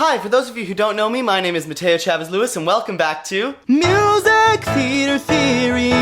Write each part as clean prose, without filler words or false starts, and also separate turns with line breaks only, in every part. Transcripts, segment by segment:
Hi, for those of you who don't know me, my name is Mateo Chavez Lewis, and welcome back to Music Theater Theory.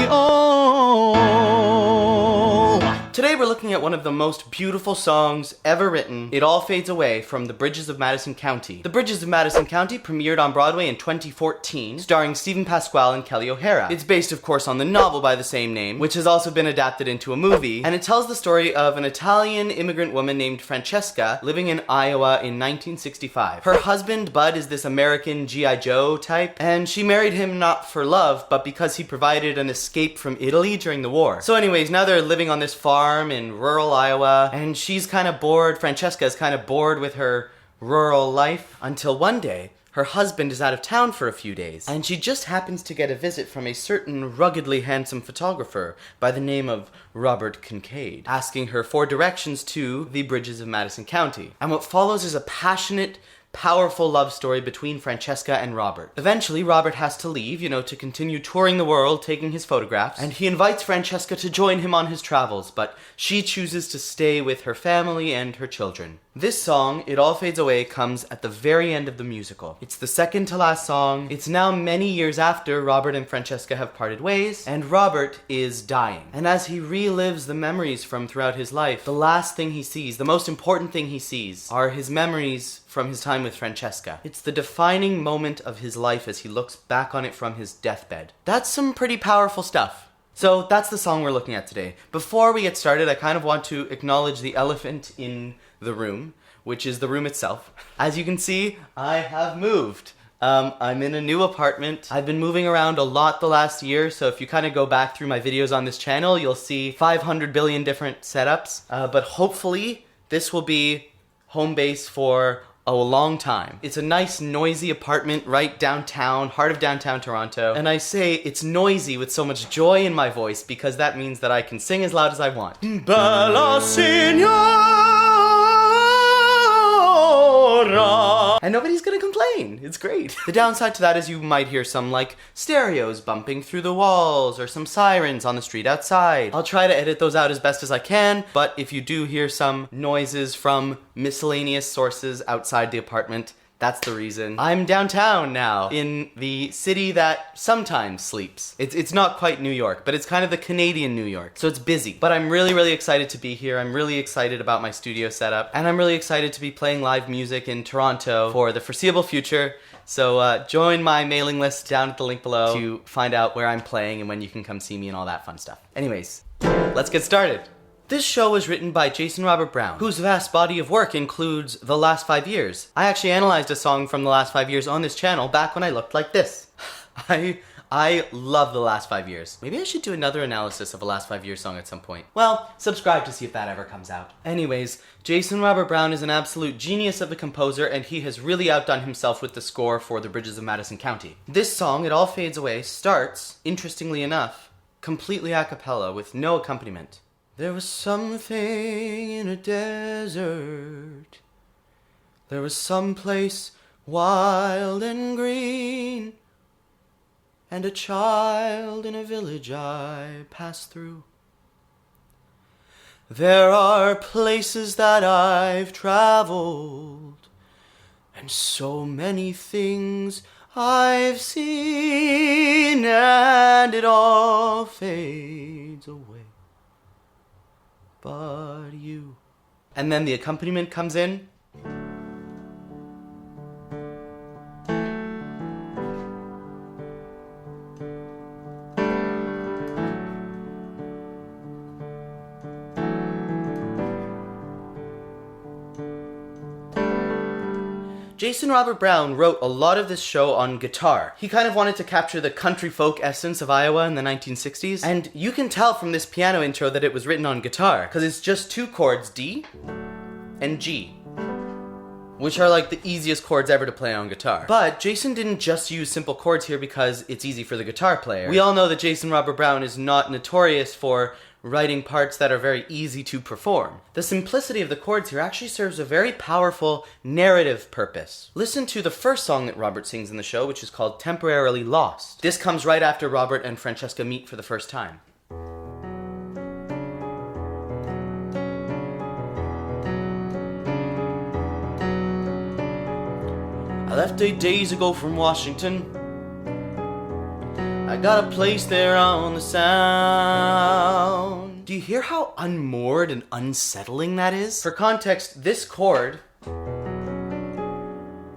Today we're looking at one of the most beautiful songs ever written, It All Fades Away, from The Bridges of Madison County. The Bridges of Madison County premiered on Broadway in 2014, starring Stephen Pasquale and Kelly O'Hara. It's based, of course, on the novel by the same name, which has also been adapted into a movie, and it tells the story of an Italian immigrant woman named Francesca living in Iowa in 1965. Her husband, Bud, is this American G.I. Joe type, and she married him not for love, but because he provided an escape from Italy during the war. So anyways, now they're living on this farm in rural Iowa, and she's kind of bored, Francesca is kind of bored with her rural life, until one day, her husband is out of town for a few days, and she just happens to get a visit from a certain ruggedly handsome photographer by the name of Robert Kincaid, asking her for directions to the Bridges of Madison County. And what follows is a passionate, powerful love story between Francesca and Robert. Eventually, Robert has to leave, to continue touring the world, taking his photographs, and he invites Francesca to join him on his travels, but she chooses to stay with her family and her children. This song, It All Fades Away, comes at the very end of the musical. It's the second to last song. It's now many years after Robert and Francesca have parted ways, and Robert is dying. And as he relives the memories from throughout his life, the last thing he sees, the most important thing he sees, are his memories from his time with Francesca. It's the defining moment of his life as he looks back on it from his deathbed. That's some pretty powerful stuff. So that's the song we're looking at today. Before we get started, I kind of want to acknowledge the elephant in the room, which is the room itself. As you can see, I have moved. I'm in a new apartment. I've been moving around a lot the last year, so if you kind of go back through my videos on this channel, you'll see 500 billion different setups. But hopefully, this will be home base for a long time. It's a nice, noisy apartment right downtown, heart of downtown Toronto. And I say it's noisy with so much joy in my voice because that means that I can sing as loud as I want. Bella Signora! And nobody's gonna complain. It's great. The downside to that is you might hear some, stereos bumping through the walls or some sirens on the street outside. I'll try to edit those out as best as I can, but if you do hear some noises from miscellaneous sources outside the apartment, that's the reason. I'm downtown now, in the city that sometimes sleeps. It's not quite New York, but it's kind of the Canadian New York, so it's busy. But I'm really, really excited to be here. I'm really excited about my studio setup, and I'm really excited to be playing live music in Toronto for the foreseeable future. So join my mailing list down at the link below to find out where I'm playing and when you can come see me and all that fun stuff. Anyways, let's get started. This show was written by Jason Robert Brown, whose vast body of work includes The Last 5 Years. I actually analyzed a song from The Last 5 Years on this channel back when I looked like this. I love The Last 5 Years. Maybe I should do another analysis of a Last 5 Years song at some point. Well, subscribe to see if that ever comes out. Anyways, Jason Robert Brown is an absolute genius of a composer, and he has really outdone himself with the score for The Bridges of Madison County. This song, It All Fades Away, starts, interestingly enough, completely a cappella with no accompaniment. There was something in a desert. There was some place wild and green, and a child in a village I passed through. There are places that I've traveled, and so many things I've seen, and it all fades away. But you. And then the accompaniment comes in. Jason Robert Brown wrote a lot of this show on guitar. He kind of wanted to capture the country folk essence of Iowa in the 1960s, and you can tell from this piano intro that it was written on guitar, because it's just two chords, D and G, which are the easiest chords ever to play on guitar. But Jason didn't just use simple chords here because it's easy for the guitar player. We all know that Jason Robert Brown is not notorious for writing parts that are very easy to perform. The simplicity of the chords here actually serves a very powerful narrative purpose. Listen to the first song that Robert sings in the show, which is called Temporarily Lost. This comes right after Robert and Francesca meet for the first time. I left 8 days ago from Washington. I got a place there on the Sound. Do you hear how unmoored and unsettling that is? For context, this chord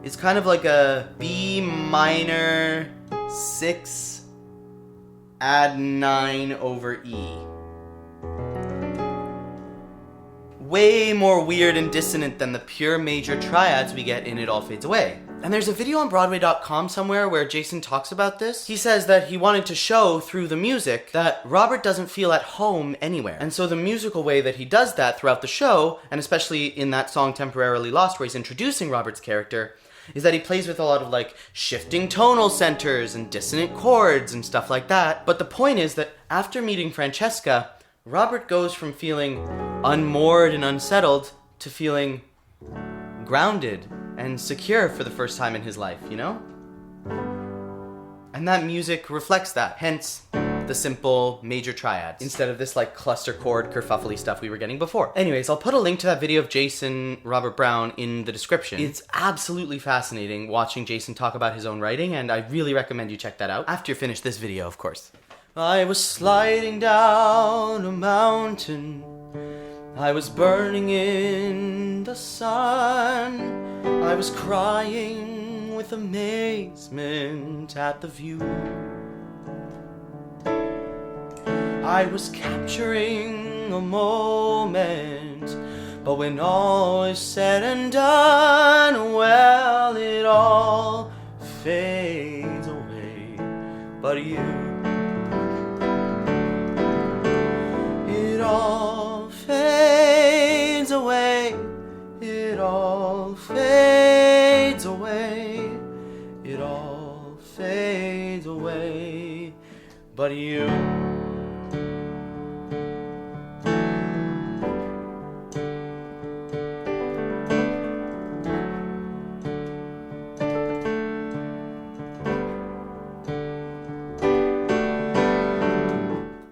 is kind of like a B minor 6 add 9 over E. Way more weird and dissonant than the pure major triads we get in It All Fades Away. And there's a video on Broadway.com somewhere where Jason talks about this. He says that he wanted to show through the music that Robert doesn't feel at home anywhere. And so the musical way that he does that throughout the show, and especially in that song Temporarily Lost where he's introducing Robert's character, is that he plays with a lot of like shifting tonal centers and dissonant chords and stuff like that. But the point is that after meeting Francesca, Robert goes from feeling unmoored and unsettled to feeling grounded and secure for the first time in his life, you know? And that music reflects that, hence the simple major triads, instead of this like cluster chord kerfuffly stuff we were getting before. Anyways, I'll put a link to that video of Jason Robert Brown in the description. It's absolutely fascinating watching Jason talk about his own writing, and I really recommend you check that out after you finish this video, of course. I was sliding down a mountain, I was burning in the sun, I was crying with amazement at the view. I was capturing a moment, but when all is said and done, well, it all fades away, but you. It all fades away, it all fades away, it all fades away, but you.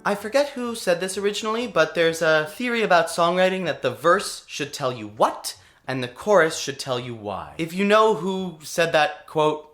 I forget who said this originally, but there's a theory about songwriting that the verse should tell you what, and the chorus should tell you why. If you know who said that quote,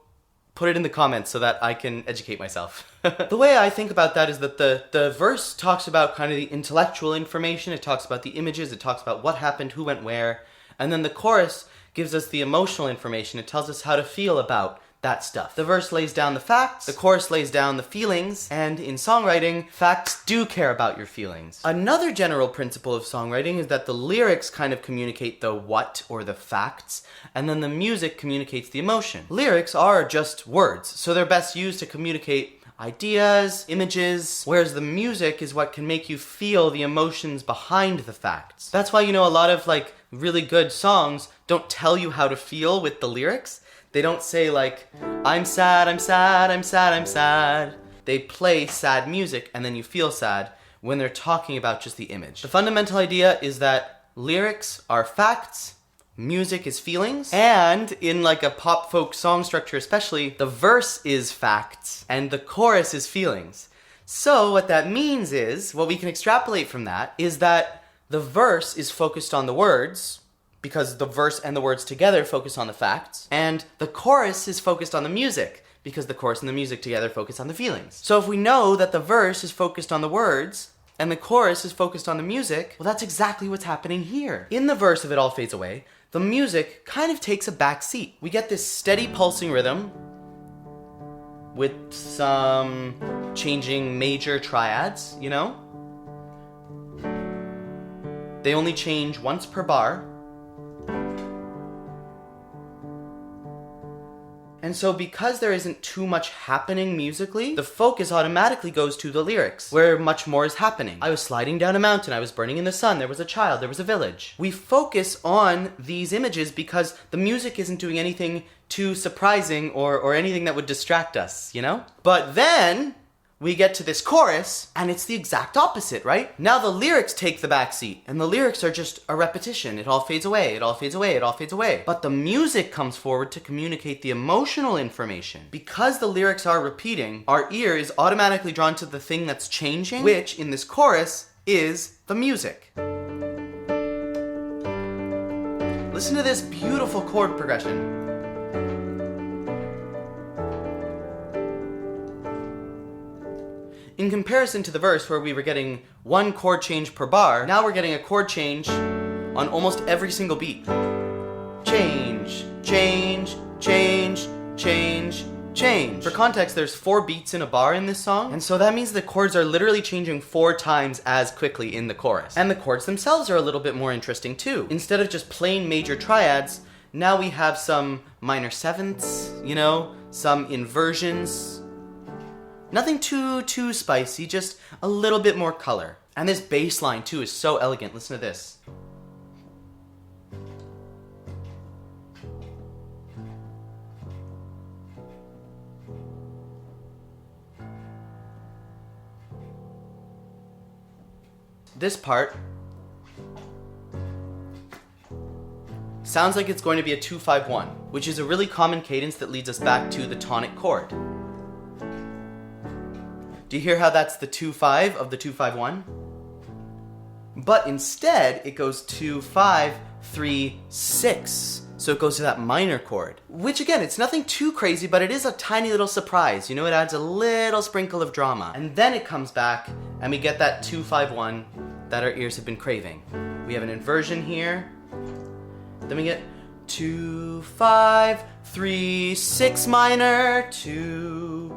put it in the comments so that I can educate myself. The way I think about that is that the verse talks about kind of the intellectual information, it talks about the images, it talks about what happened, who went where, and then the chorus gives us the emotional information, it tells us how to feel about that stuff. The verse lays down the facts, the chorus lays down the feelings, and in songwriting, facts do care about your feelings. Another general principle of songwriting is that the lyrics kind of communicate the what or the facts, and then the music communicates the emotion. Lyrics are just words, so they're best used to communicate ideas, images, whereas the music is what can make you feel the emotions behind the facts. That's why, you know, a lot of like really good songs don't tell you how to feel with the lyrics. They don't say like, I'm sad, I'm sad, I'm sad, I'm sad. They play sad music and then you feel sad when they're talking about just the image. The fundamental idea is that lyrics are facts, music is feelings, and in like a pop folk song structure especially, the verse is facts and the chorus is feelings. So what that means is, what we can extrapolate from that is that the verse is focused on the words, because the verse and the words together focus on the facts, and the chorus is focused on the music, because the chorus and the music together focus on the feelings. So if we know that the verse is focused on the words, and the chorus is focused on the music, well, that's exactly what's happening here. In the verse of It All Fades Away, the music kind of takes a back seat. We get this steady pulsing rhythm with some changing major triads, you know? They only change once per bar. And so because there isn't too much happening musically, the focus automatically goes to the lyrics, where much more is happening. I was sliding down a mountain, I was burning in the sun, there was a child, there was a village. We focus on these images because the music isn't doing anything too surprising or anything that would distract us, you know? But then we get to this chorus, and it's the exact opposite, right? Now the lyrics take the backseat, and the lyrics are just a repetition. It all fades away, it all fades away, it all fades away. But the music comes forward to communicate the emotional information. Because the lyrics are repeating, our ear is automatically drawn to the thing that's changing, which, in this chorus, is the music. Listen to this beautiful chord progression. In comparison to the verse where we were getting one chord change per bar, now we're getting a chord change on almost every single beat. Change, change, change, change, change. For context, there's 4 beats in a bar in this song, and so that means the chords are literally changing 4 times as quickly in the chorus. And the chords themselves are a little bit more interesting too. Instead of just plain major triads, now we have some minor sevenths, you know, some inversions. Nothing too spicy, just a little bit more color. And this bass line too is so elegant. Listen to this. This part sounds like it's going to be a 2-5-1, which is a really common cadence that leads us back to the tonic chord. Do you hear how that's the 2-5 of the 2-5-1? But instead, it goes 2-5-3-6. So it goes to that minor chord, which again, it's nothing too crazy, but it is a tiny little surprise. You know, it adds a little sprinkle of drama. And then it comes back and we get that 2-5-1 that our ears have been craving. We have an inversion here. Then we get 2-5-3-6 minor, 2-5-1.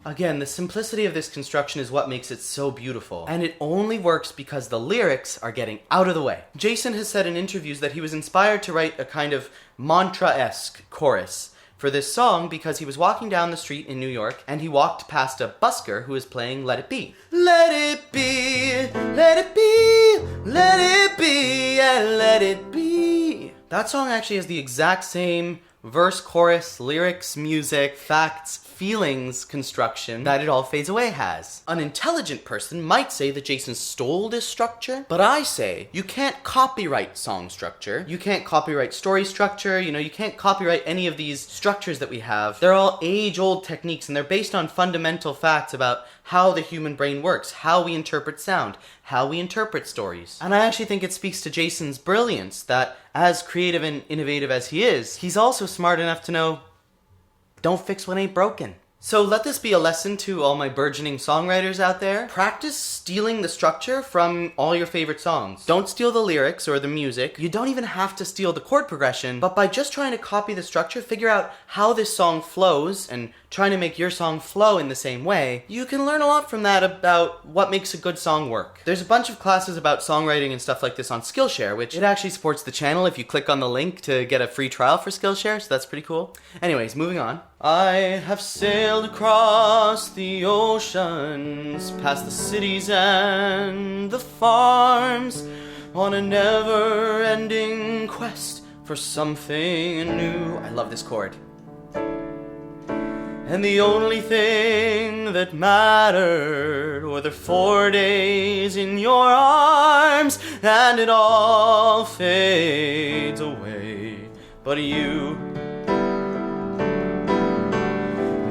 Again, the simplicity of this construction is what makes it so beautiful. And it only works because the lyrics are getting out of the way. Jason has said in interviews that he was inspired to write a kind of mantra-esque chorus for this song because he was walking down the street in New York and he walked past a busker who was playing Let It Be. Let it be, let it be, let it be, and let it be. That song actually has the exact same verse, chorus, lyrics, music, facts, feelings construction that It All Fades Away has. An intelligent person might say that Jason stole this structure, but I say you can't copyright song structure, you can't copyright story structure, you know, you can't copyright any of these structures that we have. They're all age-old techniques and they're based on fundamental facts about how the human brain works, how we interpret sound, how we interpret stories. And I actually think it speaks to Jason's brilliance that as creative and innovative as he is, he's also smart enough to know don't fix what ain't broken. So let this be a lesson to all my burgeoning songwriters out there. Practice stealing the structure from all your favorite songs. Don't steal the lyrics or the music. You don't even have to steal the chord progression, but by just trying to copy the structure, figure out how this song flows and trying to make your song flow in the same way, you can learn a lot from that about what makes a good song work. There's a bunch of classes about songwriting and stuff like this on Skillshare, which it actually supports the channel if you click on the link to get a free trial for Skillshare, so that's pretty cool. Anyways, moving on. I have sailed across the oceans, past the cities and the farms, on a never-ending quest for something new. I love this chord. And the only thing that mattered were the 4 days in your arms, and it all fades away, but you.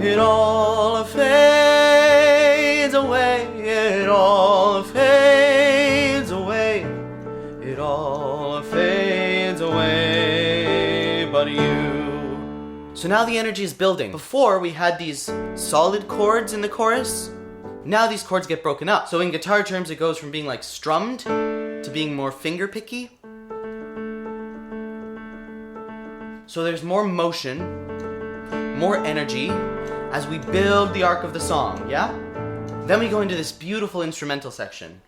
It all fades away, it all fades away, it all fades away, but you. So now the energy is building. Before we had these solid chords in the chorus, now these chords get broken up. So in guitar terms it goes from being like strummed to being more finger picky. So there's more motion, more energy, as we build the arc of the song, yeah? Then we go into this beautiful instrumental section.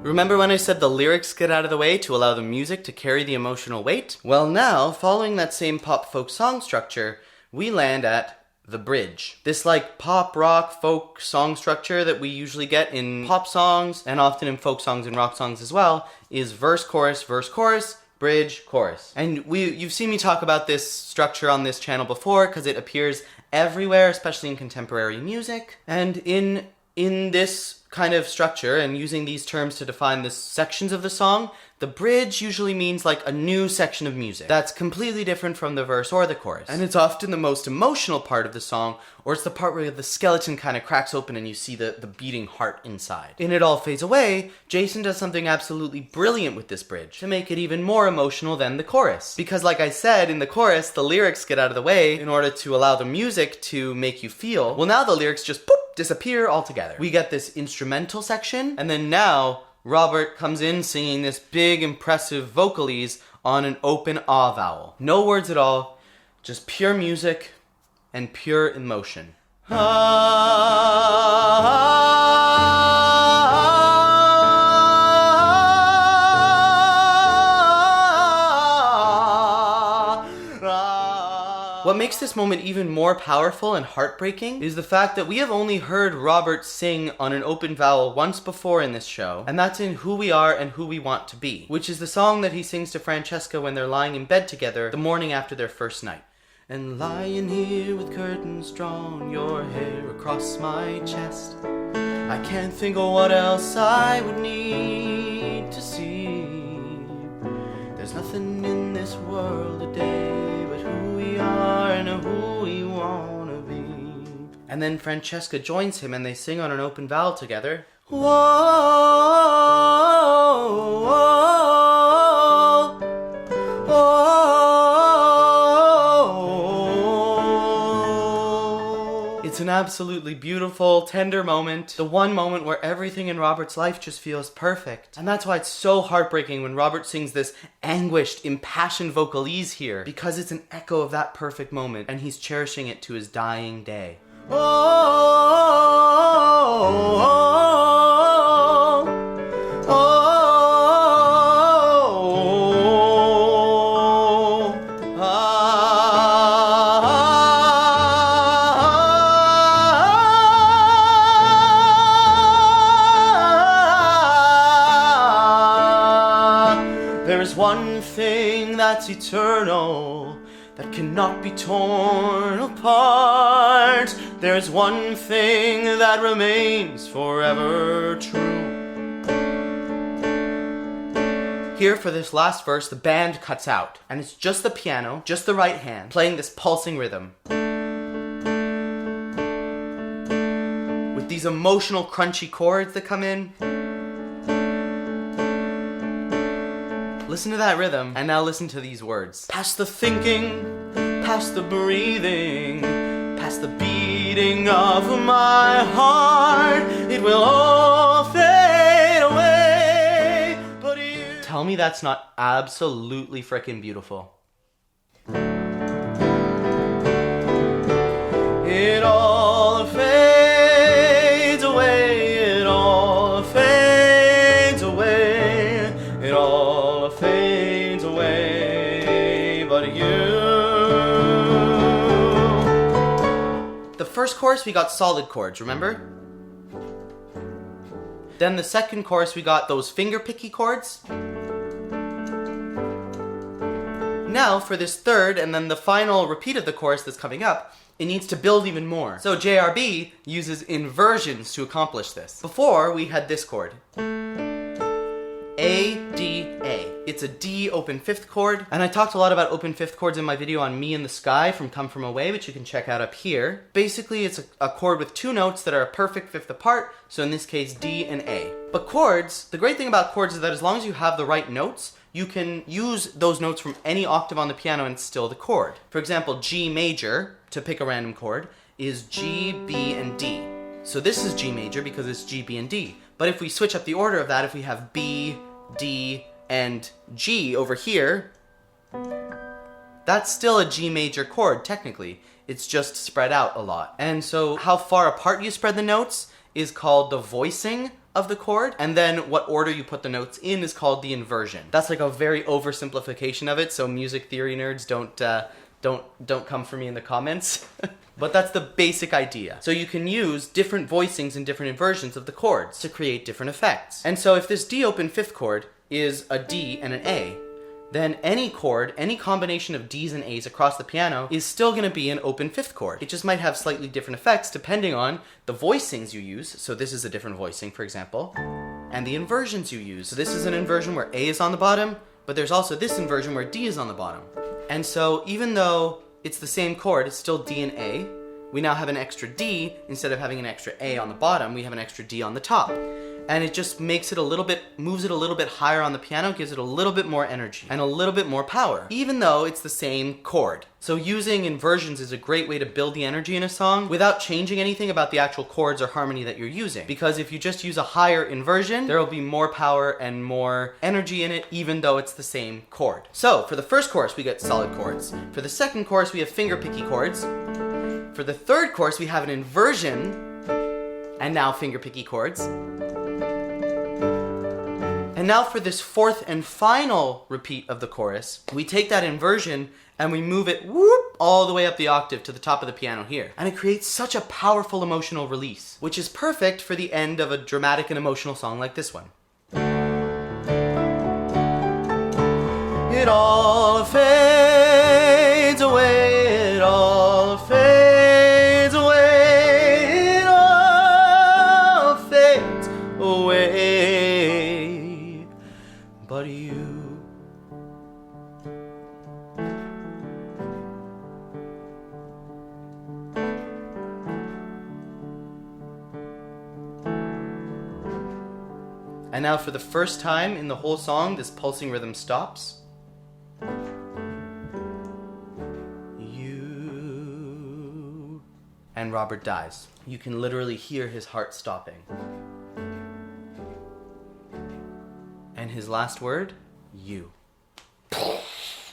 Remember when I said the lyrics get out of the way to allow the music to carry the emotional weight? Well now, following that same pop folk song structure, we land at the bridge. This like pop, rock, folk song structure that we usually get in pop songs and often in folk songs and rock songs as well is verse, chorus, bridge, chorus. And you've seen me talk about this structure on this channel before because it appears everywhere, especially in contemporary music. And in this kind of structure, and using these terms to define the sections of the song, the bridge usually means like a new section of music that's completely different from the verse or the chorus. And it's often the most emotional part of the song, or it's the part where the skeleton kind of cracks open and you see the beating heart inside. In It All Fades Away, Jason does something absolutely brilliant with this bridge to make it even more emotional than the chorus. Because like I said, in the chorus, the lyrics get out of the way in order to allow the music to make you feel. Well, now the lyrics just disappear altogether. We get this instrumental section, and then now Robert comes in singing this big, impressive vocalese on an open ah vowel. No words at all, just pure music and pure emotion. What makes this moment even more powerful and heartbreaking is the fact that we have only heard Robert sing on an open vowel once before in this show, and that's in Who We Are and Who We Want to Be, which is the song that he sings to Francesca when they're lying in bed together the morning after their first night. And lying here with curtains drawn, your hair across my chest, I can't think of what else I would need to see. There's nothing in this world today but who we are and who we wanna be. And then Francesca joins him and they sing on an open vowel together. Whoa, whoa, whoa. It's an absolutely beautiful, tender moment. The one moment where everything in Robert's life just feels perfect. And that's why it's so heartbreaking when Robert sings this anguished, impassioned vocalese here, because it's an echo of that perfect moment, and he's cherishing it to his dying day. Oh, oh, oh, oh, There's one thing that's eternal, that cannot be torn apart. There's one thing that remains forever true. Here for this last verse, the band cuts out, and it's just the piano, just the right hand, playing this pulsing rhythm. With these emotional, crunchy chords that come in. Listen to that rhythm, and now listen to these words. Past the thinking, past the breathing, past the beating of my heart, it will all fade away, but you... Tell me that's not absolutely frickin' beautiful. It all fades away, it all fades away, it all fades away, but you. The first chorus we got solid chords, remember? Then the second chorus we got those finger picky chords. Now for this third and then the final repeat of the chorus that's coming up, it needs to build even more. So JRB uses inversions to accomplish this. Before we had this chord. A, D, A. It's a D open fifth chord, and I talked a lot about open fifth chords in my video on Me in the Sky from Come From Away, which you can check out up here. Basically, it's a chord with two notes that are a perfect fifth apart, so in this case, D and A. But chords, the great thing about chords is that as long as you have the right notes, you can use those notes from any octave on the piano and it's still the chord. For example, G major, to pick a random chord, is G, B, and D. So this is G major because it's G, B, and D. But if we switch up the order of that, if we have B, D, and G over here, that's still a G major chord, technically. It's just spread out a lot. And so how far apart you spread the notes is called the voicing of the chord, and then what order you put the notes in is called the inversion. That's like a very oversimplification of it, so music theory nerds don't come for me in the comments. But that's the basic idea. So you can use different voicings and different inversions of the chords to create different effects. And so if this D open fifth chord is a D and an A, then any chord, any combination of Ds and As across the piano is still going to be an open fifth chord. It just might have slightly different effects depending on the voicings you use. So this is a different voicing, for example, and the inversions you use. So this is an inversion where A is on the bottom, but there's also this inversion where D is on the bottom. And so even though it's the same chord, it's still D and A, we now have an extra D. Instead of having an extra A on the bottom, we have an extra D on the top. And it just makes it a little bit, moves it a little bit higher on the piano, gives it a little bit more energy and a little bit more power, even though it's the same chord. So using inversions is a great way to build the energy in a song without changing anything about the actual chords or harmony that you're using. Because if you just use a higher inversion, there will be more power and more energy in it, even though it's the same chord. So for the first chorus, we get solid chords. For the second chorus, we have finger-picky chords. For the third chorus, we have an inversion, and now finger-picky chords. And now for this fourth and final repeat of the chorus, we take that inversion and we move it whoop, all the way up the octave to the top of the piano here. And it creates such a powerful emotional release, which is perfect for the end of a dramatic and emotional song like this one. It all fades away, it all fades away, it all fades away, but you. And now for the first time in the whole song, this pulsing rhythm stops. You. And Robert dies. You can literally hear his heart stopping. And his last word, you.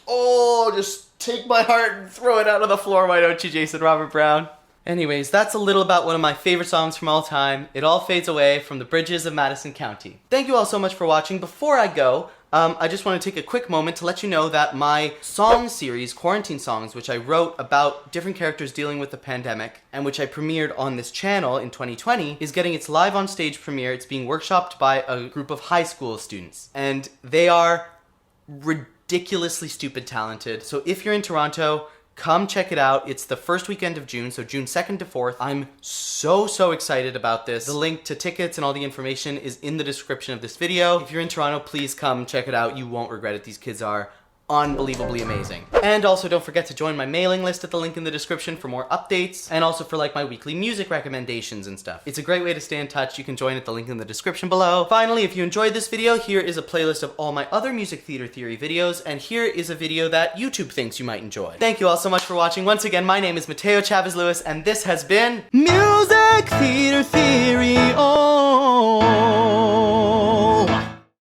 Oh, just take my heart and throw it out on the floor, why don't you, Jason Robert Brown? Anyways, that's a little about one of my favorite songs from all time. It all fades away from the bridges of Madison County. Thank you all so much for watching. Before I go, I just want to take a quick moment to let you know that my song series, Quarantine Songs, which I wrote about different characters dealing with the pandemic, and which I premiered on this channel in 2020, is getting its live on stage premiere. It's being workshopped by a group of high school students, and they are ridiculously stupid talented. So if you're in Toronto, come check it out. It's the first weekend of June, so June 2nd to 4th. I'm so excited about this. The link to tickets and all the information is in the description of this video. If you're in Toronto, please come check it out. You won't regret it. These kids are unbelievably amazing. And also don't forget to join my mailing list at the link in the description for more updates, and also for like my weekly music recommendations and stuff. It's a great way to stay in touch. You can join at the link in the description below. Finally, if you enjoyed this video, here is a playlist of all my other music theater theory videos, and here is a video that YouTube thinks you might enjoy. Thank you all so much for watching. Once again, my name is Mateo Chavez Lewis, and this has been Music Theater Theory.